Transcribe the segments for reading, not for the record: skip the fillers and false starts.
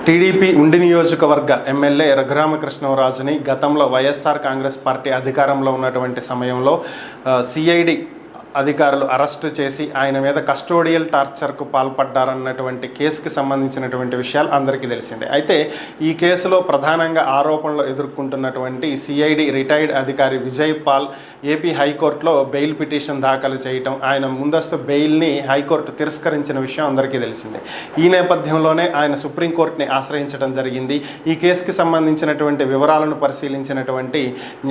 TDP ఉండి నియోజకవర్గ MLA రఘురామకృష్ణరాజుని గతంలో వైఎస్ఆర్ కాంగ్రెస్ పార్టీ అధికారంలో ఉన్నటువంటి సమయంలో సిఐడి అధికారులు అరెస్టు చేసి ఆయన మీద కస్టోడియల్ టార్చర్కు పాల్పడ్డారన్నటువంటి కేసుకి సంబంధించినటువంటి విషయాలు అందరికీ తెలిసిందే. అయితే ఈ కేసులో ప్రధానంగా ఆరోపణలు ఎదుర్కొంటున్నటువంటి సిఐడి రిటైర్డ్ అధికారి విజయ్ పాల్ ఏపీ హైకోర్టులో బెయిల్ పిటిషన్ దాఖలు చేయటం, ఆయన ముందస్తు బెయిల్ని హైకోర్టు తిరస్కరించిన విషయం అందరికీ తెలిసిందే. ఈ నేపథ్యంలోనే ఆయన సుప్రీంకోర్టుని ఆశ్రయించడం జరిగింది. ఈ కేసుకి సంబంధించినటువంటి వివరాలను పరిశీలించినటువంటి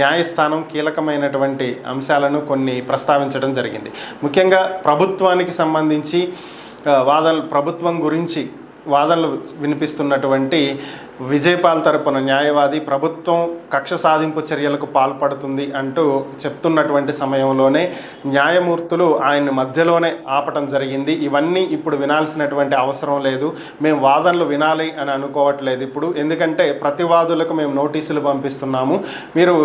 న్యాయస్థానం కీలకమైనటువంటి అంశాలను కొన్ని ప్రస్తావించడం జరిగింది. ముఖ్యంగా ప్రభుత్వానికి సంబంధించి ప్రభుత్వం గురించి వాదనలు వినిపిస్తున్నటువంటి విజయపాల్ తరపున న్యాయవాది ప్రభుత్వం కక్ష సాధింపు చర్యలకు పాల్పడుతుంది అంటూ చెప్తున్నటువంటి సమయంలోనే న్యాయమూర్తులు ఆయన మధ్యలోనే ఆపటం జరిగింది. ఇవన్నీ ఇప్పుడు వినాల్సినటువంటి అవసరం లేదు, మేము వాదనలు వినాలి అని అనుకోవట్లేదు ఇప్పుడు, ఎందుకంటే ప్రతివాదులకు మేము నోటీసులు పంపిస్తున్నాము, మీరు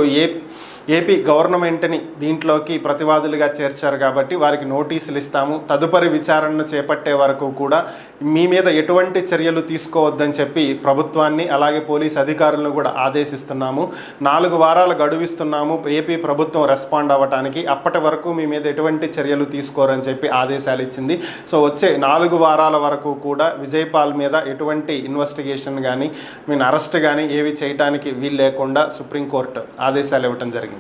ఏపీ గవర్నమెంట్ని దీంట్లోకి ప్రతివాదులుగా చేర్చారు కాబట్టి వారికి నోటీసులు ఇస్తాము, తదుపరి విచారణను చేపట్టే వరకు కూడా మీ మీద ఎటువంటి చర్యలు తీసుకోవద్దని చెప్పి ప్రభుత్వాన్ని అలాగే పోలీస్ అధికారులను కూడా ఆదేశిస్తున్నాము. 4 వారాలు గడువిస్తున్నాము ఏపీ ప్రభుత్వం రెస్పాండ్ అవ్వటానికి, అప్పటి వరకు మీ మీద ఎటువంటి చర్యలు తీసుకోరని చెప్పి ఆదేశాలు ఇచ్చింది. సో వచ్చే 4 వారాల వరకు కూడా విజయపాల్ మీద ఎటువంటి ఇన్వెస్టిగేషన్ కానీ అరెస్ట్ కానీ ఏవి చేయడానికి వీలు లేకుండా సుప్రీంకోర్టు ఆదేశాలు ఇవ్వటం జరిగింది.